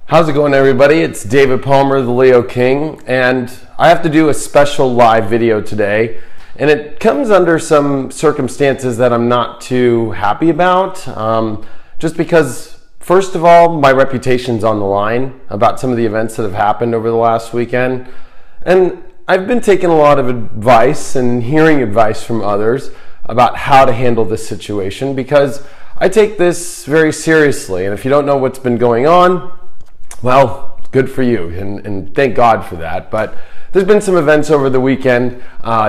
How's it going, everybody? It's David Palmer, the Leo King, and I have to do a special live video today, and it comes under some circumstances that I'm not too happy about, just because, first of all, my reputation's on the line about some of the events that have happened over the last weekend, and I've been taking a lot of advice and hearing advice from others about how to handle this situation, because I take this very seriously, and if you don't know what's been going on, well, good for you, and thank God for that. But there's been some events over the weekend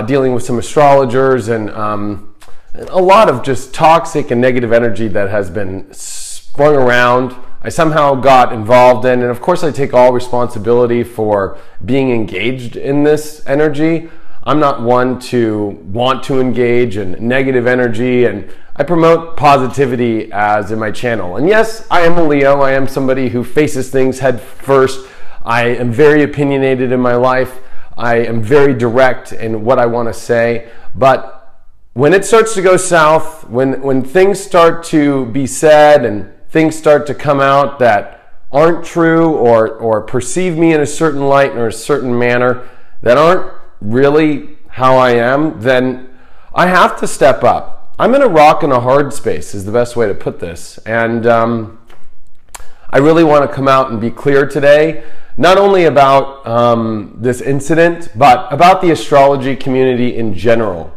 dealing with some astrologers and a lot of just toxic and negative energy that has been sprung around. I somehow got involved in, and of course I take all responsibility for being engaged in this energy. I'm not one to want to engage in negative energy, and I promote positivity as in my channel. And yes, I am a Leo. I am somebody who faces things head first. I am very opinionated in my life. I am very direct in what I want to say. But when it starts to go south, when things start to be said and things start to come out that aren't true or perceive me in a certain light or a certain manner that aren't really how I am, then I have to step up. I'm in a rock and a hard space is the best way to put this. And I really want to come out and be clear today, not only about this incident, but about the astrology community in general.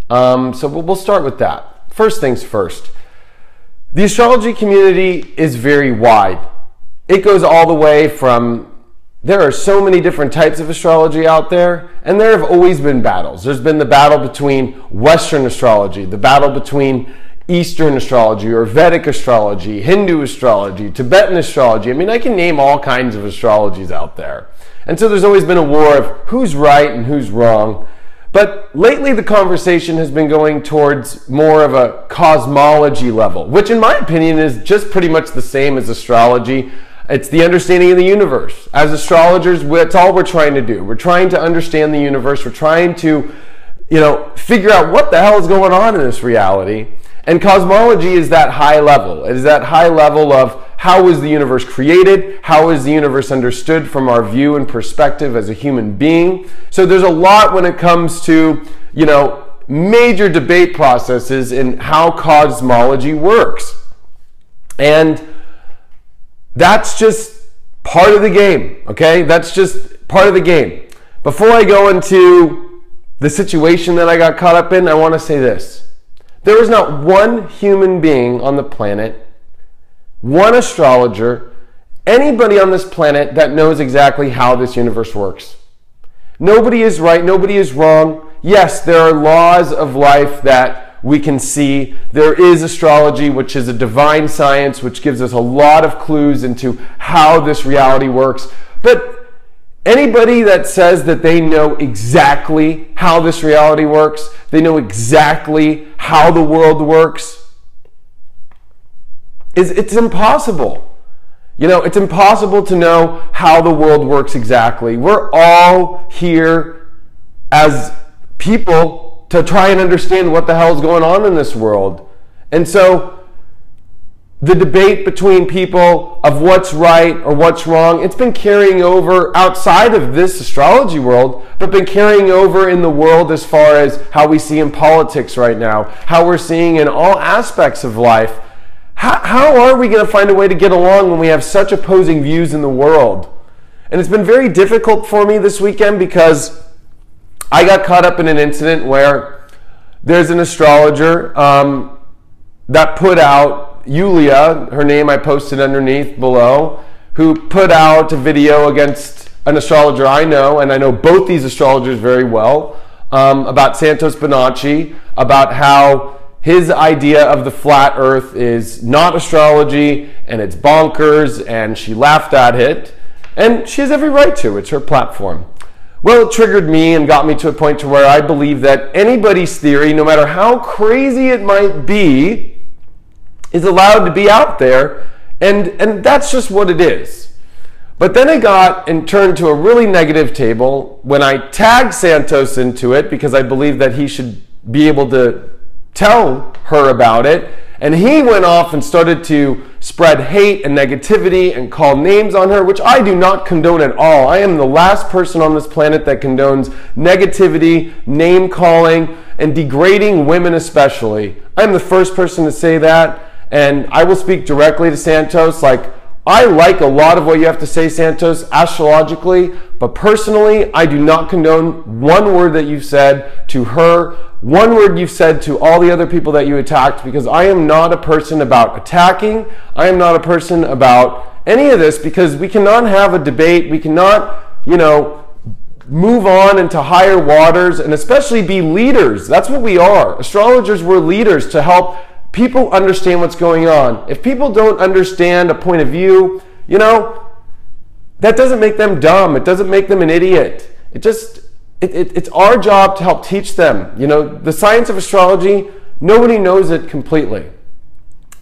So we'll start with that. First things first. The astrology community is very wide. It goes all the way from, there are so many different types of astrology out there, and there have always been battles. There's been the battle between Western astrology, the battle between Eastern astrology or Vedic astrology, Hindu astrology, Tibetan astrology. I mean, I can name all kinds of astrologies out there. And so there's always been a war of who's right and who's wrong. But lately the conversation has been going towards more of a cosmology level, which in my opinion is just pretty much the same as astrology. It's the understanding of the universe. As astrologers, that's all we're trying to do. We're trying to understand the universe. We're trying to, figure out what the hell is going on in this reality. And cosmology is that high level. It is that high level of how was the universe created? How is the universe understood from our view and perspective as a human being? So there's a lot when it comes to, major debate processes in how cosmology works. And that's just part of the game, okay? That's just part of the game. Before I go into the situation that I got caught up in, I want to say this. There is not one human being on the planet, one astrologer, anybody on this planet that knows exactly how this universe works. Nobody is right, nobody is wrong. Yes, there are laws of life that we can see. There is astrology, which is a divine science, which gives us a lot of clues into how this reality works. But anybody that says that they know exactly how this reality works, they know exactly how the world works, it's impossible. It's impossible to know how the world works exactly. We're all here as people to try and understand what the hell is going on in this world. And so the debate between people of what's right or what's wrong, it's been carrying over outside of this astrology world, but been carrying over in the world as far as how we see in politics right now, how we're seeing in all aspects of life. How are we going to find a way to get along when we have such opposing views in the world? And it's been very difficult for me this weekend because I got caught up in an incident where there's an astrologer that put out, Yulia, her name I posted underneath below, who put out a video against an astrologer I know, and I know both these astrologers very well, about Santos Bonacci, about how his idea of the flat earth is not astrology and it's bonkers, and she laughed at it, and she has every right to. It's her platform. Well, it triggered me and got me to a point to where I believe that anybody's theory, no matter how crazy it might be, is allowed to be out there, and that's just what it is. But then it got and turned to a really negative table when I tagged Santos into it because I believe that he should be able to tell her about it, and he went off and started to spread hate and negativity and call names on her, which I do not condone at all. I am the last person on this planet that condones negativity, name calling, and degrading women especially. I'm the first person to say that, and I will speak directly to Santos. Like, I like a lot of what you have to say, Santos, astrologically, but personally, I do not condone one word that you've said to her, one word you've said to all the other people that you attacked, because I am not a person about attacking. I am not a person about any of this, because we cannot have a debate. We cannot, move on into higher waters and especially be leaders. That's what we are. Astrologers, we're leaders to help people understand what's going on. If people don't understand a point of view, that doesn't make them dumb. It doesn't make them an idiot. It's our job to help teach them. The science of astrology, nobody knows it completely.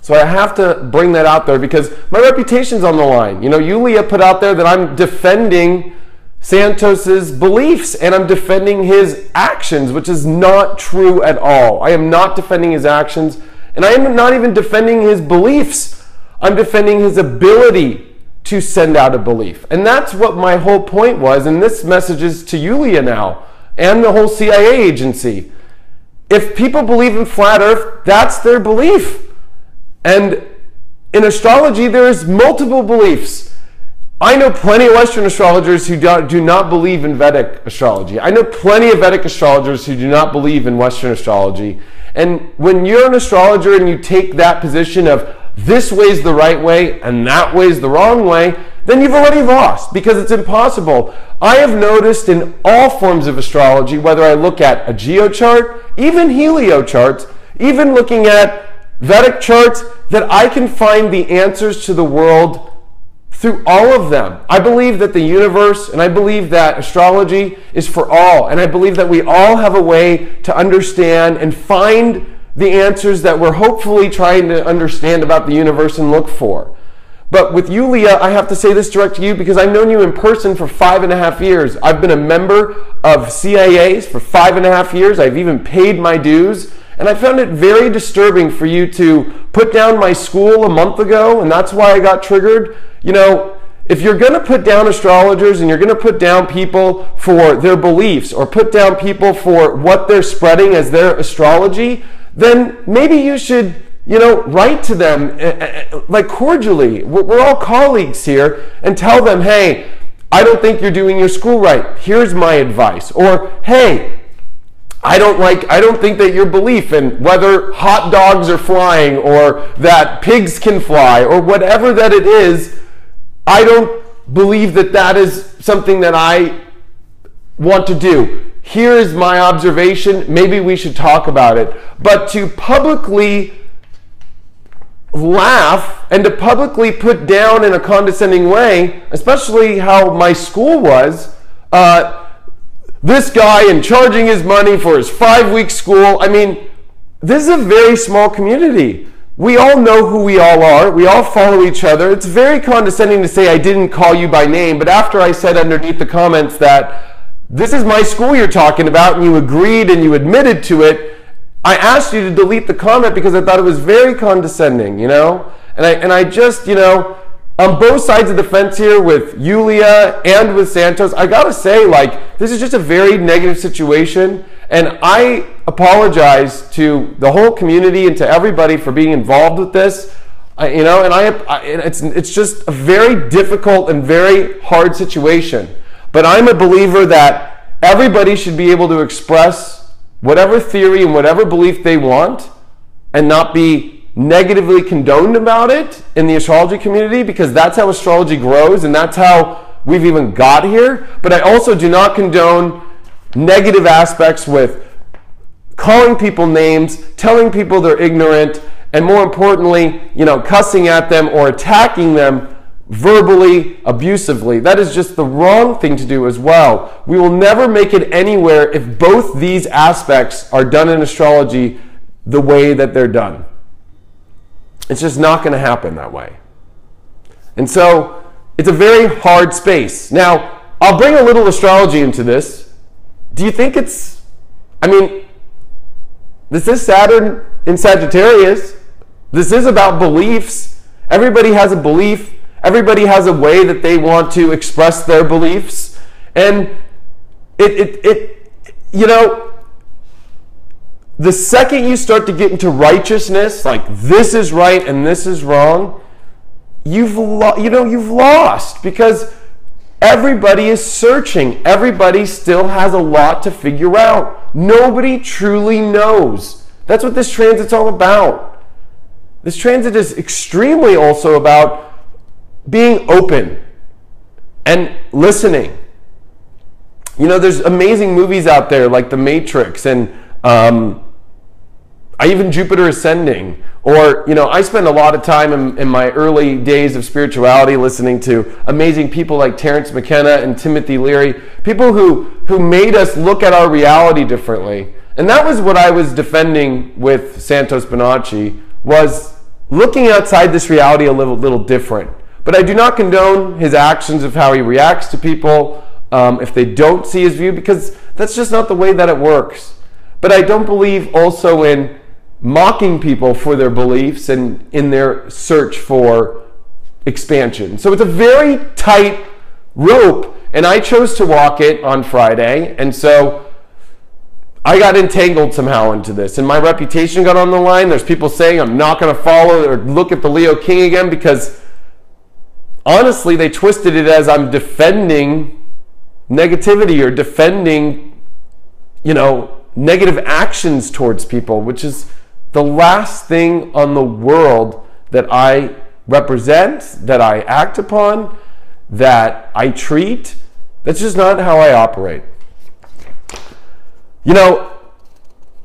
So I have to bring that out there because my reputation's on the line. Yulia put out there that I'm defending Santos's beliefs and I'm defending his actions, which is not true at all. I am not defending his actions. And I am not even defending his beliefs. I'm defending his ability to send out a belief. And that's what my whole point was. And this message is to Yulia now and the whole CIA agency. If people believe in flat earth, that's their belief. And in astrology, there's multiple beliefs. I know plenty of Western astrologers who do not believe in Vedic astrology. I know plenty of Vedic astrologers who do not believe in Western astrology. And when you're an astrologer and you take that position of this way's the right way and that way's the wrong way, then you've already lost because it's impossible. I have noticed in all forms of astrology, whether I look at a geochart, even heliocharts, even looking at Vedic charts, that I can find the answers to the world through all of them. I believe that the universe and I believe that astrology is for all. And I believe that we all have a way to understand and find the answers that we're hopefully trying to understand about the universe and look for. But with Yulia, I have to say this direct to you because I've known you in person for 5.5 years. I've been a member of CIAs for 5.5 years. I've even paid my dues. And I found it very disturbing for you to put down my school a month ago, and that's why I got triggered. If you're going to put down astrologers and you're going to put down people for their beliefs or put down people for what they're spreading as their astrology, then maybe you should, write to them like cordially. We're all colleagues here, and tell them, hey, I don't think you're doing your school right. Here's my advice. Or, hey, I don't think that your belief in whether hot dogs are flying or that pigs can fly or whatever that it is, I don't believe that that is something that I want to do. Here is my observation. Maybe we should talk about it. But to publicly laugh and to publicly put down in a condescending way, especially how my school was, this guy and charging his money for his 5-week school. I mean, this is a very small community. We all know who we all are. We all follow each other. It's very condescending to say I didn't call you by name, but after I said underneath the comments that this is my school you're talking about and you agreed and you admitted to it, I asked you to delete the comment because I thought it was very condescending, And I just, on both sides of the fence here with Yulia and with Santos, I gotta say, this is just a very negative situation, and I apologize to the whole community and to everybody for being involved with this. It's just a very difficult and very hard situation. But I'm a believer that everybody should be able to express whatever theory and whatever belief they want, and not be negatively condoned about it in the astrology community, because that's how astrology grows and that's how we've even got here. But I also do not condone negative aspects with calling people names, telling people they're ignorant, and more importantly, cussing at them or attacking them verbally, abusively. That is just the wrong thing to do as well. We will never make it anywhere if both these aspects are done in astrology the way that they're done. It's just not going to happen that way. And so it's a very hard space. Now, I'll bring a little astrology into this. Do you think this is Saturn in Sagittarius. This is about beliefs. Everybody has a belief. Everybody has a way that they want to express their beliefs. And you know, the second you start to get into righteousness, like this is right and this is wrong, you've lost, because everybody is searching. Everybody still has a lot to figure out. Nobody truly knows. That's what this transit's all about. This transit is extremely also about being open and listening. You know, there's amazing movies out there like The Matrix and even Jupiter Ascending. Or, you know, I spend a lot of time in my early days of spirituality listening to amazing people like Terence McKenna and Timothy Leary, people who made us look at our reality differently. And that was what I was defending with Santos Bonacci, was looking outside this reality a little different. But I do not condone his actions of how he reacts to people if they don't see his view, because that's just not the way that it works. But I don't believe also in mocking people for their beliefs and in their search for expansion. So it's a very tight rope, and I chose to walk it on Friday, and so I got entangled somehow into this, and my reputation got on the line. There's people saying I'm not going to follow or look at the Leo King again, because honestly they twisted it as I'm defending negativity or defending, you know, negative actions towards people, which is the last thing on the world that I represent, that I act upon, that I treat. That's just not how I operate. You know,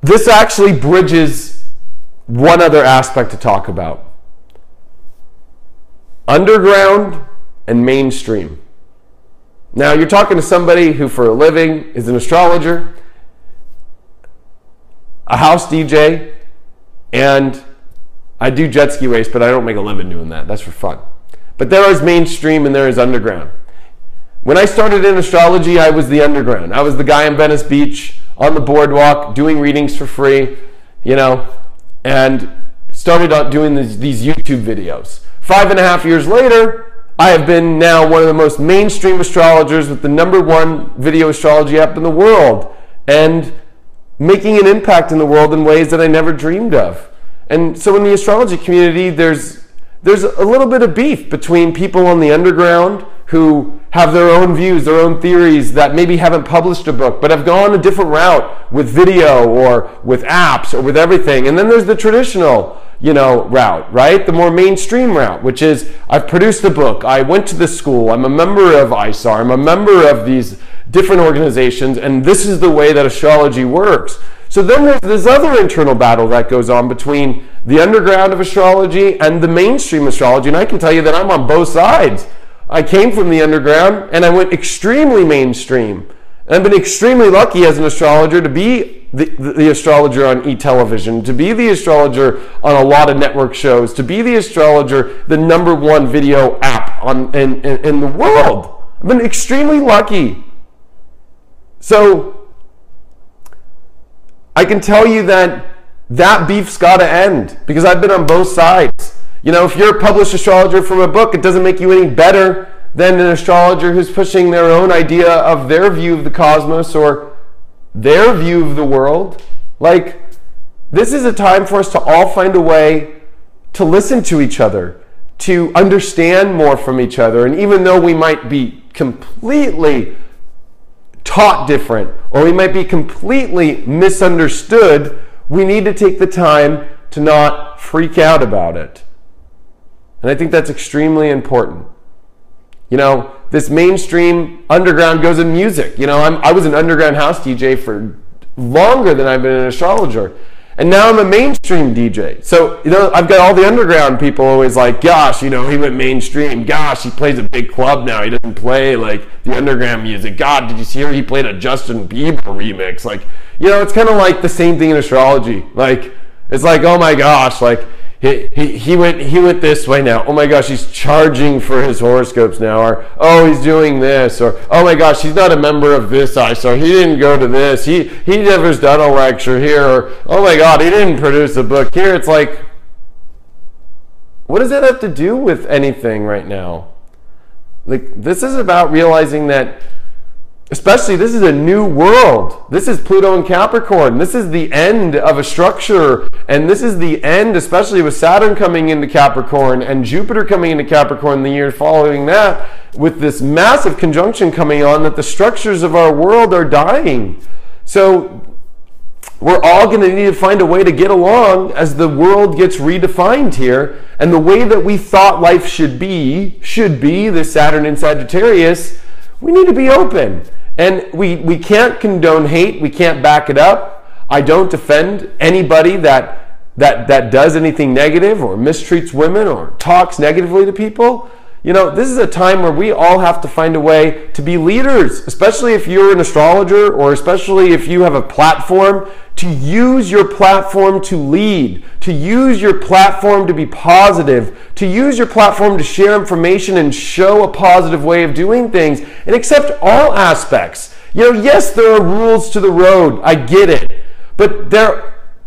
this actually bridges one other aspect to talk about. Underground and mainstream. Now, you're talking to somebody who for a living is an astrologer, a house DJ, and I do jet ski race, but I don't make a living doing that. That's for fun. But there is mainstream and there is underground. When I started in astrology, I was the underground. I was the guy in Venice Beach on the boardwalk doing readings for free, you know, and started out doing these YouTube videos. 5.5 years later, I have been now one of the most mainstream astrologers with the #1 video astrology app in the world, and making an impact in the world in ways that I never dreamed of. And so in the astrology community, there's a little bit of beef between people on the underground who have their own views, their own theories, that maybe haven't published a book, but have gone a different route with video or with apps or with everything. And then there's the traditional, you know, route, right? The more mainstream route, which is I've produced a book, I went to this school, I'm a member of ISAR, I'm a member of these different organizations, and this is the way that astrology works. So then there's this other internal battle that goes on between the underground of astrology and the mainstream astrology, and I can tell you that I'm on both sides. I came from the underground and I went extremely mainstream. And I've been extremely lucky as an astrologer to be the astrologer on e-television, to be the astrologer on a lot of network shows, to be the astrologer, the #1 video app in the world. I've been extremely lucky. So I can tell you that beef's got to end, because I've been on both sides. You know, if you're a published astrologer from a book, it doesn't make you any better than an astrologer who's pushing their own idea of their view of the cosmos or their view of the world. Like, this is a time for us to all find a way to listen to each other, to understand more from each other. And even though we might be completely taught different, or we might be completely misunderstood, we need to take the time to not freak out about it. And I think that's extremely important. You know, this mainstream underground goes in music. You know, I was an underground house DJ for longer than I've been an astrologer. And now I'm a mainstream DJ. So, you know, I've got all the underground people always like, gosh, you know, he went mainstream. Gosh, he plays a big club now. He doesn't play like the underground music. God, did you hear he played a Justin Bieber remix? Like, you know, it's kind of like the same thing in astrology. Like, it's like, oh my gosh, like, he went this way now. Oh my gosh, he's charging for his horoscopes now. Or, oh, he's doing this. Or, oh my gosh, he's not a member of this ISAR. He didn't go to this. He never's done a lecture here. Or, oh my God, he didn't produce a book here. It's like, what does that have to do with anything right now? Like, this is about realizing that, especially, this is a new world. This is Pluto and Capricorn. This is the end of a structure. And this is the end, especially with Saturn coming into Capricorn and Jupiter coming into Capricorn the year following that, with this massive conjunction coming on, that the structures of our world are dying. So we're all going to need to find a way to get along as the world gets redefined here. And the way that we thought life should be, this Saturn in Sagittarius, we need to be open. And we can't condone hate. We can't back it up. I don't defend anybody that does anything negative or mistreats women or talks negatively to people. You know, this is a time where we all have to find a way to be leaders, especially if you're an astrologer, or especially if you have a platform, to use your platform to lead, to use your platform to be positive, to use your platform to share information and show a positive way of doing things, and accept all aspects. You know, yes, there are rules to the road. I get it. But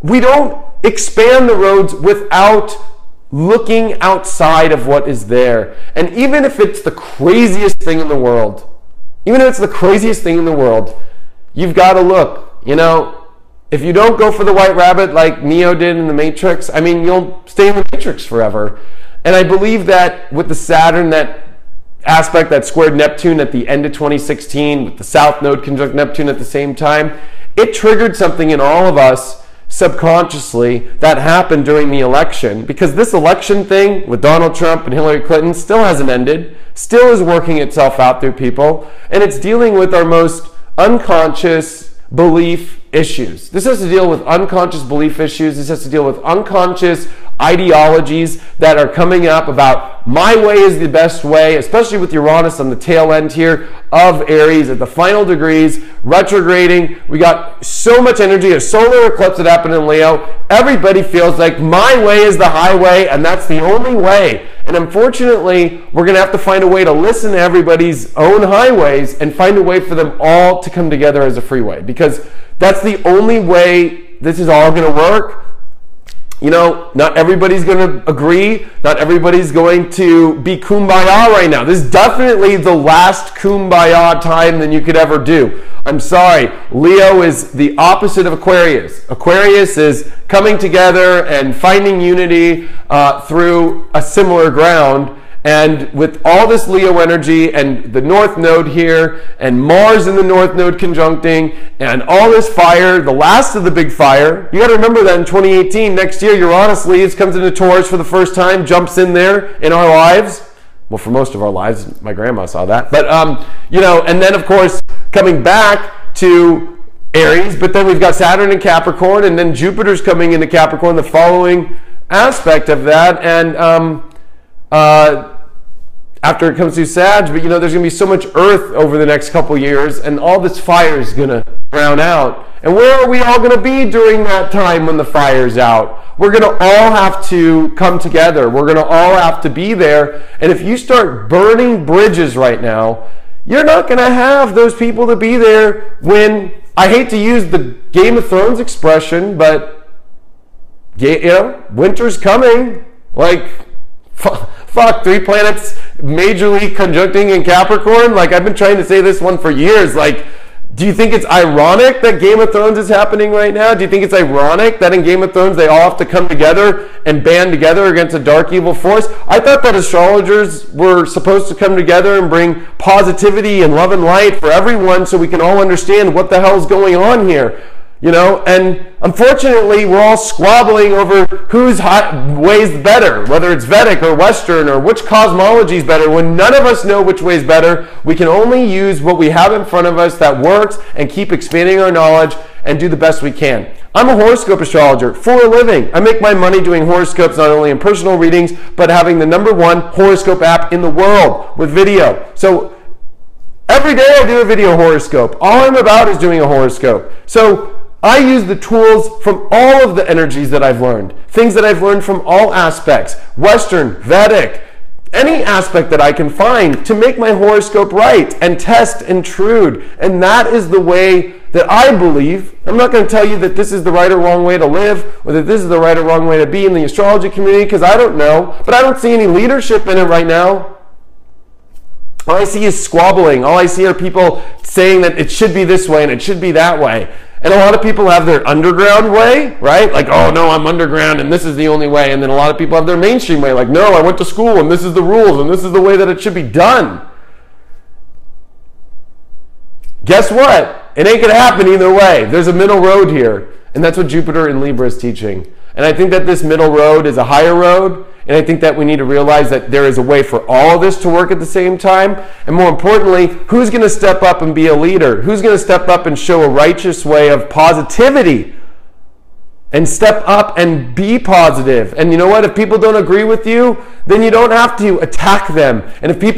we don't expand the roads without looking outside of what is there. And even if it's the craziest thing in the world, you've got to look. You know, if you don't go for the white rabbit like Neo did in the Matrix, I mean, you'll stay in the Matrix forever. And I believe that with the Saturn, that aspect that squared Neptune at the end of 2016, with the South Node conjunct Neptune at the same time, it triggered something in all of us subconsciously that happened during the election, because this election thing with Donald Trump and Hillary Clinton still hasn't ended, still is working itself out through people, and it's dealing with our most unconscious belief issues. This has to deal with unconscious belief issues. This has to deal with unconscious ideologies that are coming up about my way is the best way, especially with Uranus on the tail end here of Aries at the final degrees, retrograding. We got so much energy, a solar eclipse that happened in Leo. Everybody feels like my way is the highway, and that's the only way. And unfortunately, we're going to have to find a way to listen to everybody's own highways and find a way for them all to come together as a freeway, because that's the only way this is all going to work. You know, not everybody's going to agree. Not everybody's going to be kumbaya right now. This is definitely the last kumbaya time than you could ever do. I'm sorry. Leo is the opposite of Aquarius. Aquarius is coming together and finding unity through a similar ground. And with all this Leo energy and the North Node here and Mars in the North Node conjuncting and all this fire, the last of the big fire, you got to remember that in 2018, next year, Uranus leaves, comes into Taurus for the first time, jumps in there in our lives. Well, for most of our lives, my grandma saw that. But, you know, and then, of course, coming back to Aries, but then we've got Saturn in Capricorn, and then Jupiter's coming into Capricorn, the following aspect of that. And, after it comes to Sag, but you know, there's going to be so much Earth over the next couple years, and all this fire is going to drown out. And where are we all going to be during that time when the fire's out? We're going to all have to come together. We're going to all have to be there. And if you start burning bridges right now, you're not going to have those people to be there when, I hate to use the Game of Thrones expression, but you know, winter's coming. Like, fuck, 3 planets majorly conjuncting in Capricorn. Like, I've been trying to say this one for years. Like, do you think it's ironic that Game of Thrones is happening right now? Do you think it's ironic that in Game of Thrones they all have to come together and band together against a dark evil force? I thought that astrologers were supposed to come together and bring positivity and love and light for everyone so we can all understand what the hell's going on here. You know, and unfortunately, we're all squabbling over whose way's better, whether it's Vedic or Western or which cosmology is better. When none of us know which way's better, we can only use what we have in front of us that works and keep expanding our knowledge and do the best we can. I'm a horoscope astrologer for a living. I make my money doing horoscopes, not only in personal readings, but having the #1 horoscope app in the world with video. So every day I do a video horoscope. All I'm about is doing a horoscope. So I use the tools from all of the energies that I've learned, things that I've learned from all aspects, Western, Vedic, any aspect that I can find to make my horoscope right and test and intrude. And that is the way that I believe. I'm not going to tell you that this is the right or wrong way to live, or that this is the right or wrong way to be in the astrology community, because I don't know. But I don't see any leadership in it right now. All I see is squabbling. All I see are people saying that it should be this way and it should be that way. And a lot of people have their underground way, right? Like, oh no, I'm underground and this is the only way. And then a lot of people have their mainstream way, like, no, I went to school and this is the rules and this is the way that it should be done. Guess what? It ain't going to happen either way. There's a middle road here. And that's what Jupiter in Libra is teaching. And I think that this middle road is a higher road. And I think that we need to realize that there is a way for all of this to work at the same time. And more importantly, who's going to step up and be a leader? Who's going to step up and show a righteous way of positivity? And step up and be positive. And you know what? If people don't agree with you, then you don't have to attack them. And if you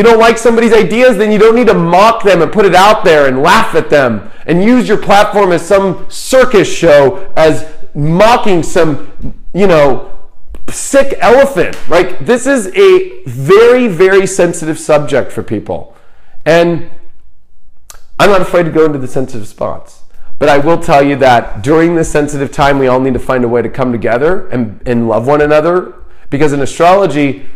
don't like somebody's ideas, then you don't need to mock them and put it out there and laugh at them and use your platform as some circus show, as mocking some, sick elephant. Like, this is a very, very sensitive subject for people. And I'm not afraid to go into the sensitive spots. But I will tell you that during this sensitive time, we all need to find a way to come together and love one another. Because in astrology,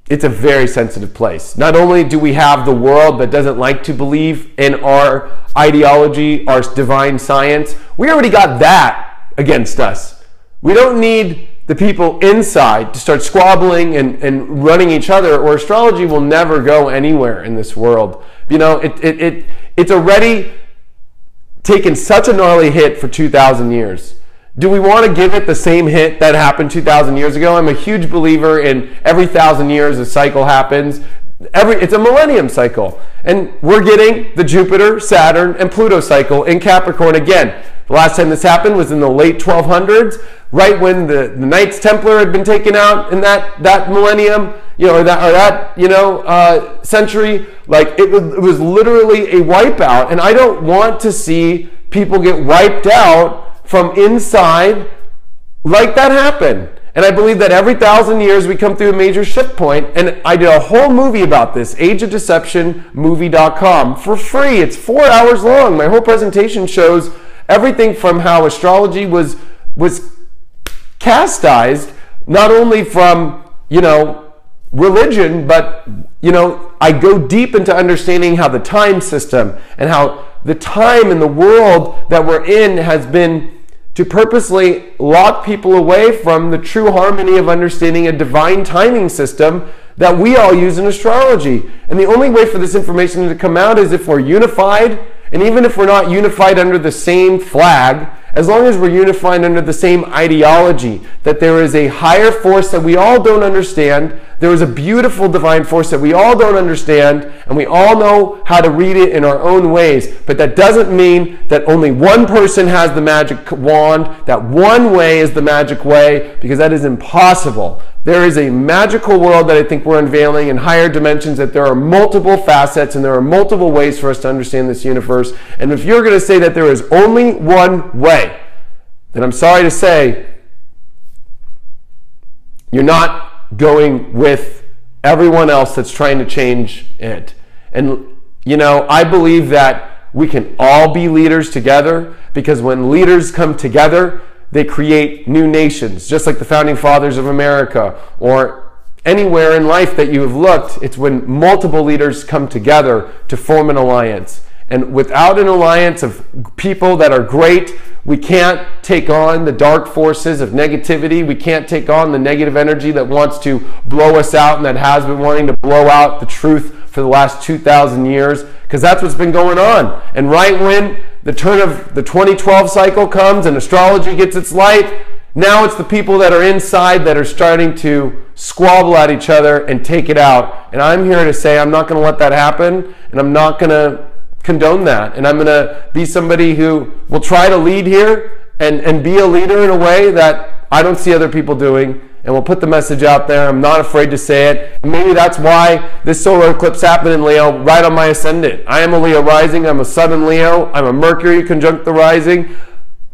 it's a very sensitive place. Not only do we have the world that doesn't like to believe in our ideology, our divine science, we already got that against us. We don't need the people inside to start squabbling and running each other, or astrology will never go anywhere in this world. It's already taken such a gnarly hit for 2,000 years. Do we want to give it the same hit that happened 2,000 years ago? I'm a huge believer in every 1,000 years a cycle happens. It's a millennium cycle. And we're getting the Jupiter, Saturn, and Pluto cycle in Capricorn again. The last time this happened was in the late 1200s, right when the Knights Templar had been taken out in that millennium, century. Like, it was literally a wipeout. And I don't want to see people get wiped out from inside like that happen. And I believe that every 1,000 years we come through a major shift point. And I did a whole movie about this, ageofdeceptionmovie.com, for free. It's 4 hours long. My whole presentation shows everything from how astrology was chastised, not only from, religion, but, I go deep into understanding how the time system and how the time in the world that we're in has been to purposely lock people away from the true harmony of understanding a divine timing system that we all use in astrology. And the only way for this information to come out is if we're unified, and even if we're not unified under the same flag, as long as we're unified under the same ideology, that there is a higher force that we all don't understand, there is a beautiful divine force that we all don't understand, and we all know how to read it in our own ways. But that doesn't mean that only one person has the magic wand, that one way is the magic way, because that is impossible. There is a magical world that I think we're unveiling in higher dimensions, that there are multiple facets and there are multiple ways for us to understand this universe. And if you're going to say that there is only one way, then I'm sorry to say, you're not going with everyone else that's trying to change it. And, I believe that we can all be leaders together, because when leaders come together, they create new nations, just like the founding fathers of America, or anywhere in life that you have looked. It's when multiple leaders come together to form an alliance. And without an alliance of people that are great, we can't take on the dark forces of negativity. We can't take on the negative energy that wants to blow us out and that has been wanting to blow out the truth for the last 2,000 years, because that's what's been going on. And right when the turn of the 2012 cycle comes and astrology gets its light, now it's the people that are inside that are starting to squabble at each other and take it out. And I'm here to say I'm not going to let that happen, and I'm not going to condone that. And I'm going to be somebody who will try to lead here and be a leader in a way that I don't see other people doing. And we'll put the message out there. I'm not afraid to say it. And maybe that's why this solar eclipse happened in Leo right on my ascendant. I am a Leo rising. I'm a Sun in Leo. I'm a Mercury conjunct the rising.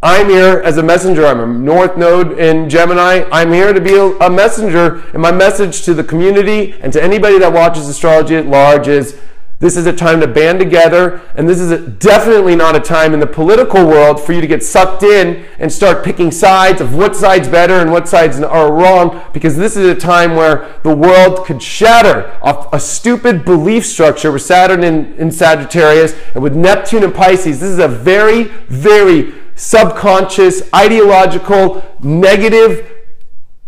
I'm here as a messenger. I'm a North Node in Gemini. I'm here to be a messenger. And my message to the community and to anybody that watches astrology at large is, This is a time to band together, and this is definitely not a time in the political world for you to get sucked in and start picking sides of what side's better and what sides are wrong, because this is a time where the world could shatter off a stupid belief structure with Saturn in Sagittarius and with Neptune in Pisces. This is a very, very subconscious, ideological, negative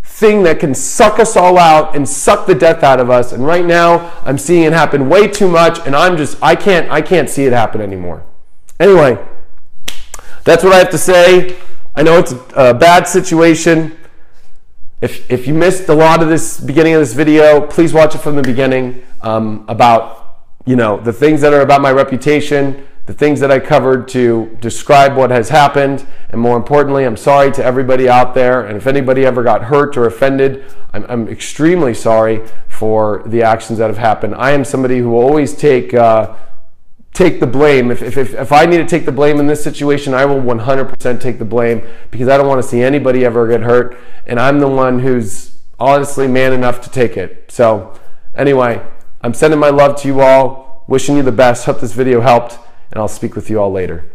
thing that can suck us all out and suck the death out of us. And right now I'm seeing it happen way too much, and I can't see it happen anymore. Anyway, that's what I have to say. I know it's a bad situation. If you missed a lot of this beginning of this video, please watch it from the beginning, about the things that are about my reputation, the things that I covered to describe what has happened, and more importantly, I'm sorry to everybody out there, and if anybody ever got hurt or offended, I'm extremely sorry for the actions that have happened. I am somebody who will always take the blame. If I need to take the blame in this situation, I will 100% take the blame, because I don't want to see anybody ever get hurt, and I'm the one who's honestly man enough to take it. So anyway, I'm sending my love to you all, wishing you the best. Hope this video helped, and I'll speak with you all later.